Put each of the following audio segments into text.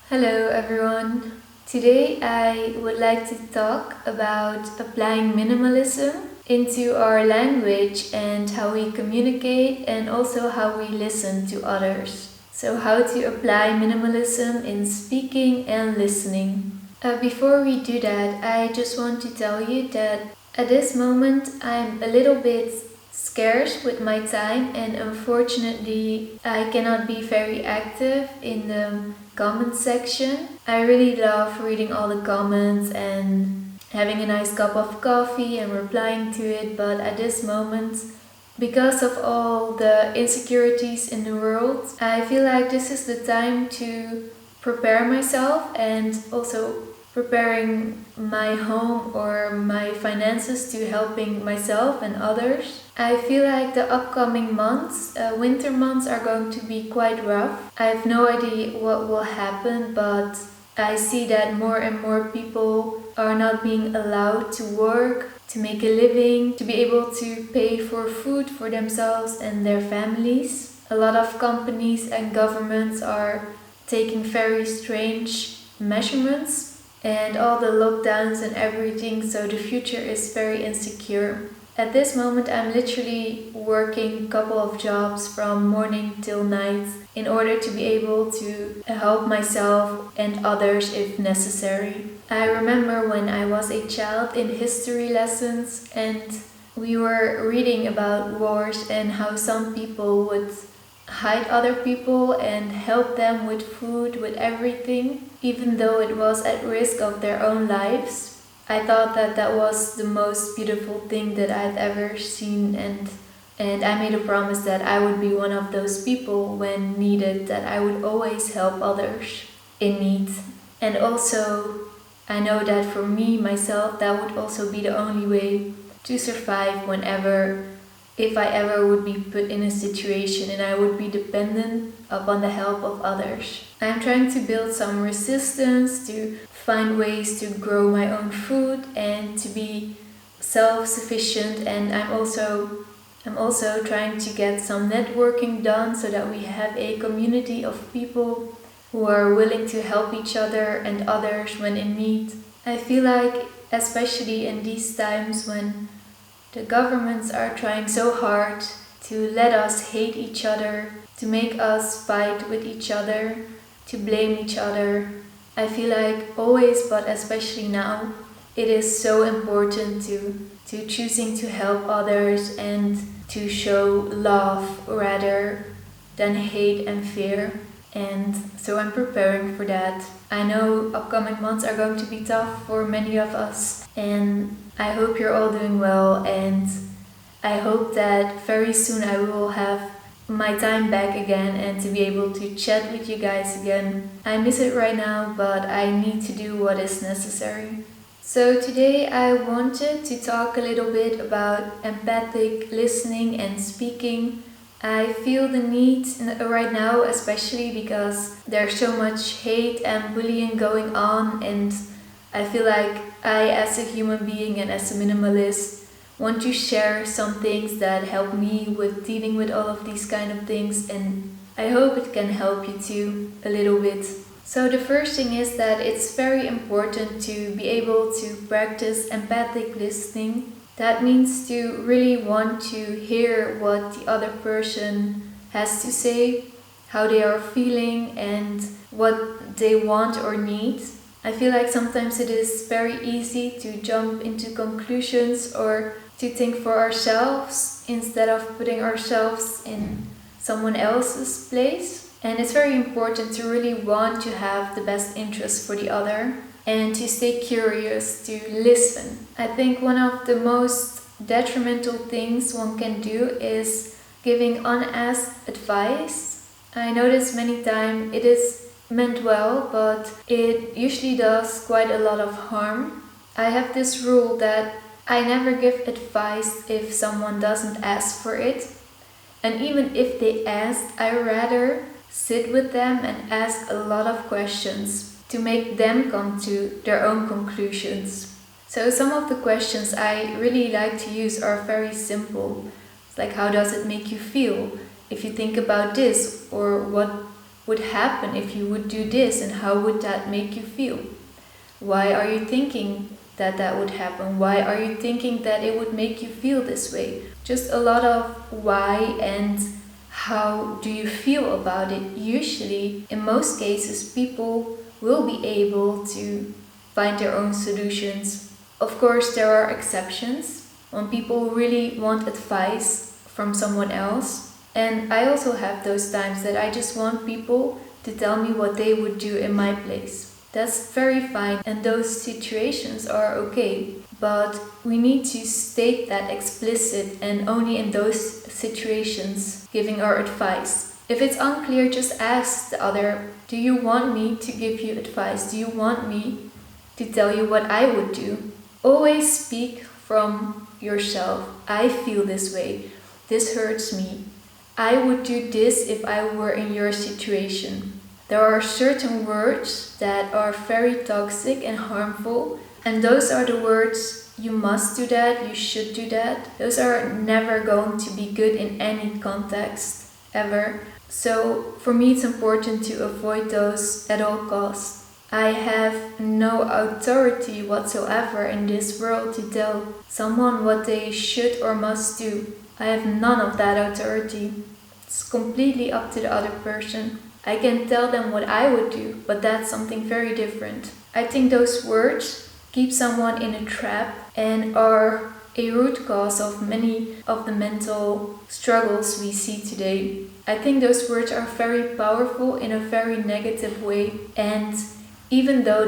Hello everyone. Today I would like to talk about applying minimalism into our language and how we communicate and also how we listen to others. So, how to apply minimalism in speaking and listening. Before we do that, I just want to tell you that at this moment I'm a little bit scarce with my time, and unfortunately I cannot be very active in the comment section. I really love reading all the comments and having a nice cup of coffee and replying to it, but at this moment, because of all the insecurities in the world, I feel like this is the time to prepare myself and also preparing my home or my finances to helping myself and others. I feel like the upcoming months, winter months, are going to be quite rough. I have no idea what will happen, but I see that more and more people are not being allowed to work, to make a living, to be able to pay for food for themselves and their families. A lot of companies and governments are taking very strange measurements and all the lockdowns and everything, so the future is very insecure. At this moment I'm literally working a couple of jobs from morning till night in order to be able to help myself and others if necessary. I remember when I was a child in history lessons and we were reading about wars and how some people would hide other people and help them with food, with everything, even though it was at risk of their own lives. I thought that that was the most beautiful thing that I've ever seen, and I made a promise that I would be one of those people when needed, that I would always help others in need. And also, I know that for me, myself, that would also be the only way to survive whenever, if I ever would be put in a situation and I would be dependent upon the help of others. I'm trying to build some resistance, to find ways to grow my own food and to be self-sufficient, and I'm also trying to get some networking done so that we have a community of people who are willing to help each other and others when in need. I feel like, especially in these times when the governments are trying so hard to let us hate each other, to make us fight with each other, to blame each other, I feel like always, but especially now, it is so important to choosing to help others and to show love rather than hate and fear. And so I'm preparing for that. I know upcoming months are going to be tough for many of us, and I hope you're all doing well, and I hope that very soon I will have my time back again and to be able to chat with you guys again. I miss it right now, but I need to do what is necessary. So today I wanted to talk a little bit about empathic listening and speaking. I feel the need right now, especially because there's so much hate and bullying going on, and I feel like I, as a human being and as a minimalist, want to share some things that help me with dealing with all of these kind of things, and I hope it can help you too a little bit. So the first thing is that it's very important to be able to practice empathic listening. That means to really want to hear what the other person has to say, how they are feeling and what they want or need. I feel like sometimes it is very easy to jump into conclusions or to think for ourselves instead of putting ourselves in someone else's place. And it's very important to really want to have the best interest for the other and to stay curious, to listen. I think one of the most detrimental things one can do is giving unasked advice. I notice many times it is meant well, but it usually does quite a lot of harm. I have this rule that I never give advice if someone doesn't ask for it. And even if they ask, I rather sit with them and ask a lot of questions to make them come to their own conclusions. So some of the questions I really like to use are very simple. It's like, how does it make you feel if you think about this? Or would happen if you would do this, and how would that make you feel? Why are you thinking that that would happen? Why are you thinking that it would make you feel this way? Just a lot of why and how do you feel about it. Usually, in most cases, people will be able to find their own solutions. Of course, there are exceptions when people really want advice from someone else. And I also have those times that I just want people to tell me what they would do in my place. That's very fine, and those situations are okay. But we need to state that explicit, and only in those situations giving our advice. If it's unclear, just ask the other, do you want me to give you advice? Do you want me to tell you what I would do? Always speak from yourself. I feel this way. This hurts me. I would do this if I were in your situation. There are certain words that are very toxic and harmful, and those are the words, you must do that, you should do that. Those are never going to be good in any context, ever. So for me it's important to avoid those at all costs. I have no authority whatsoever in this world to tell someone what they should or must do. I have none of that authority. It's completely up to the other person. I can tell them what I would do, but that's something very different. I think those words keep someone in a trap and are a root cause of many of the mental struggles we see today. I think those words are very powerful in a very negative way, and even though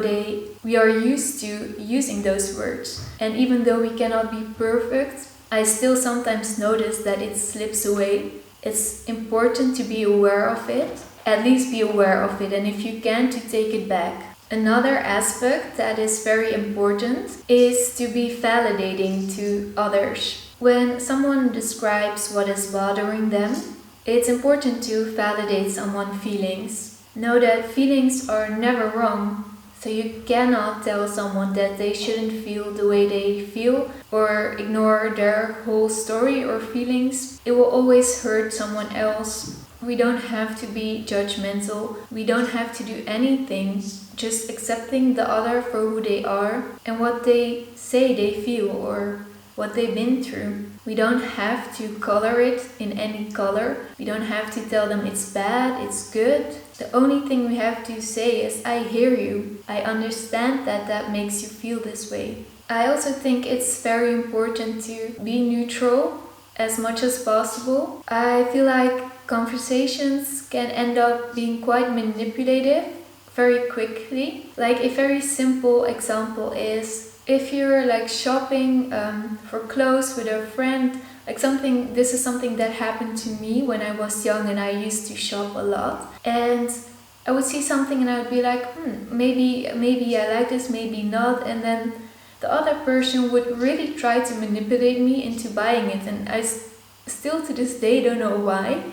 we are used to using those words, and even though we cannot be perfect, I still sometimes notice that it slips away. It's important to be aware of it. At least be aware of it, and if you can, to take it back. Another aspect that is very important is to be validating to others. When someone describes what is bothering them, it's important to validate someone's feelings. Know that feelings are never wrong, so you cannot tell someone that they shouldn't feel the way they feel or ignore their whole story or feelings. It will always hurt someone else. We don't have to be judgmental. We don't have to do anything. Just accepting the other for who they are and what they say they feel or what they've been through. We don't have to color it in any color. We don't have to tell them it's bad, it's good. The only thing we have to say is, I hear you. I understand that that makes you feel this way. I also think it's very important to be neutral as much as possible. I feel like conversations can end up being quite manipulative very quickly. Like a very simple example is if you're like shopping for clothes with a friend, this is something that happened to me when I was young and I used to shop a lot. And I would see something and I would be like, maybe I like this, maybe not. And then the other person would really try to manipulate me into buying it. And I still to this day don't know why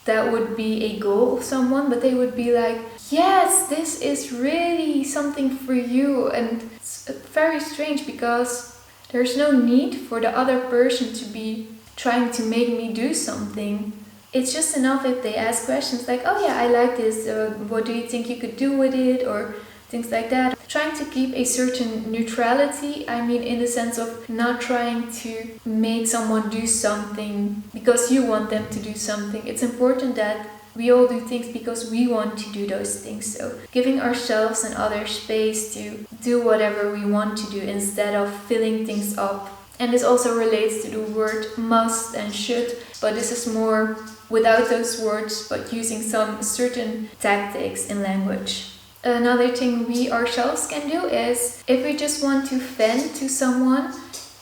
that would be a goal of someone, but they would be like, yes, this is really something for you. And it's very strange because there's no need for the other person to be trying to make me do something. It's just enough if they ask questions like, oh yeah, I like this, what do you think you could do with it, or things like that. Trying to keep a certain neutrality, I mean in the sense of not trying to make someone do something because you want them to do something. It's important that we all do things because we want to do those things. So giving ourselves and others space to do whatever we want to do instead of filling things up. And this also relates to the word must and should, but this is more without those words, but using some certain tactics in language. Another thing we ourselves can do is, if we just want to vent to someone,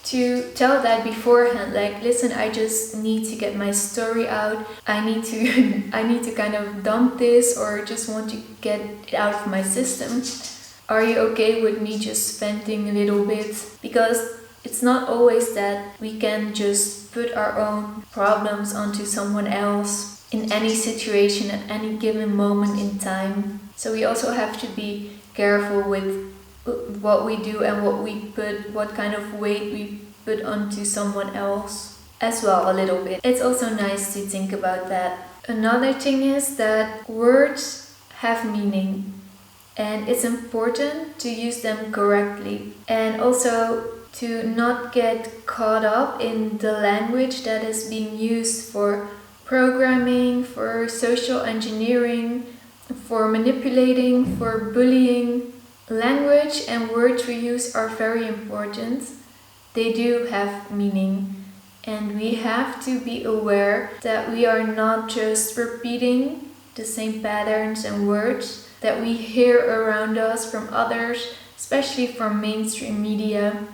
to tell that beforehand, like, listen, I just need to get my story out. I need to kind of dump this, or just want to get it out of my system. Are you okay with me just venting a little bit? Because it's not always that we can just put our own problems onto someone else in any situation at any given moment in time. So we also have to be careful with what we do and what kind of weight we put onto someone else as well a little bit. It's also nice to think about that. Another thing is that words have meaning, and it's important to use them correctly, and also to not get caught up in the language that is being used for programming, for social engineering, for manipulating, for bullying. Language and words we use are very important. They do have meaning. And we have to be aware that we are not just repeating the same patterns and words that we hear around us from others, especially from mainstream media,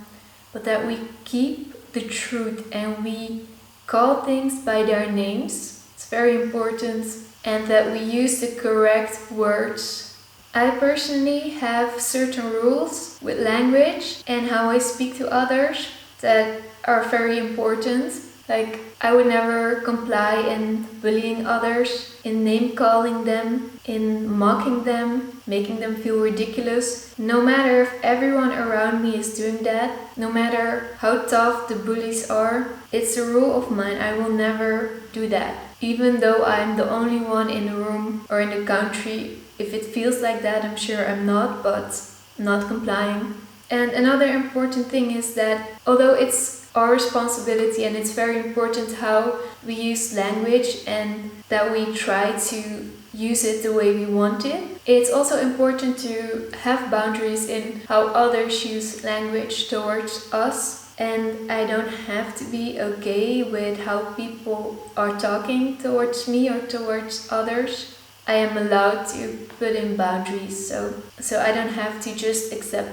but that we keep the truth and we call things by their names. It's very important. And that we use the correct words. I personally have certain rules with language and how I speak to others that are very important. Like, I would never comply in bullying others, in name calling them, in mocking them, making them feel ridiculous. No matter if everyone around me is doing that, no matter how tough the bullies are, it's a rule of mine. I will never do that. Even though I'm the only one in the room or in the country, if it feels like that, I'm sure I'm not, but I'm not complying. And another important thing is that although it's our responsibility and it's very important how we use language and that we try to use it the way we want it, it's also important to have boundaries in how others use language towards us. And I don't have to be okay with how people are talking towards me or towards others. I am allowed to put in boundaries, so I don't have to just accept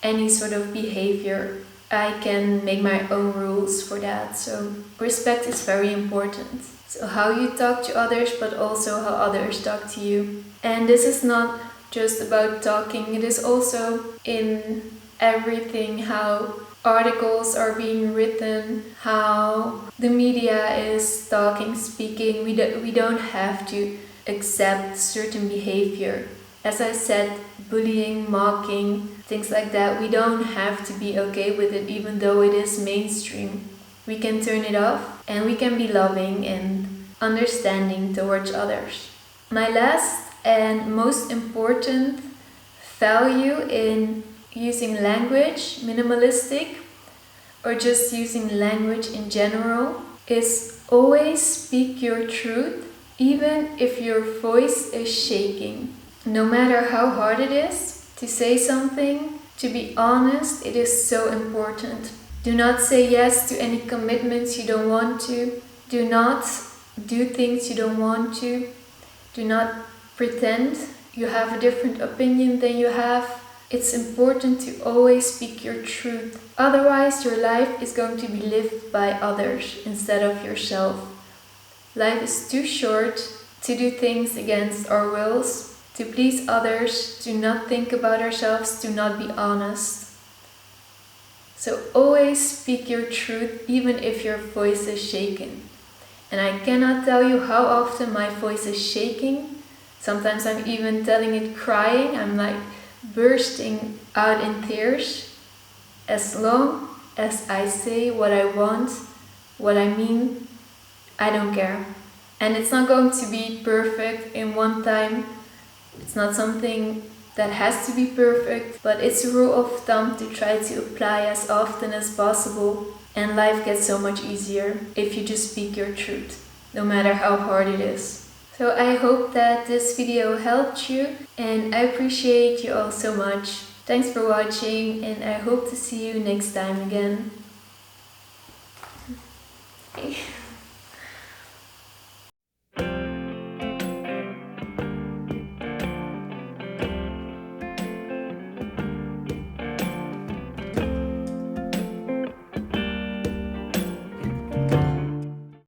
any sort of behavior. I can make my own rules for that. So respect is very important. So how you talk to others, but also how others talk to you. And this is not just about talking, it is also in everything, how articles are being written, how the media is talking, speaking. We don't have to accept certain behavior. As I said, bullying, mocking, things like that, we don't have to be okay with it even though it is mainstream. We can turn it off and we can be loving and understanding towards others. My last and most important value in using language, minimalistic, or just using language in general, is always speak your truth, even if your voice is shaking. No matter how hard it is to say something, to be honest, it is so important. Do not say yes to any commitments you don't want to. Do not do things you don't want to. Do not pretend you have a different opinion than you have. It's important to always speak your truth. Otherwise, your life is going to be lived by others instead of yourself. Life is too short to do things against our wills, to please others, to not think about ourselves, to not be honest. So always speak your truth, even if your voice is shaken. And I cannot tell you how often my voice is shaking. Sometimes I'm even telling it crying. I'm like bursting out in tears. As long as I say what I want, what I mean, I don't care. And it's not going to be perfect in one time. It's not something that has to be perfect, but it's a rule of thumb to try to apply as often as possible. And life gets so much easier if you just speak your truth, no matter how hard it is. So I hope that this video helped you, and I appreciate you all so much. Thanks for watching, and I hope to see you next time again. Okay.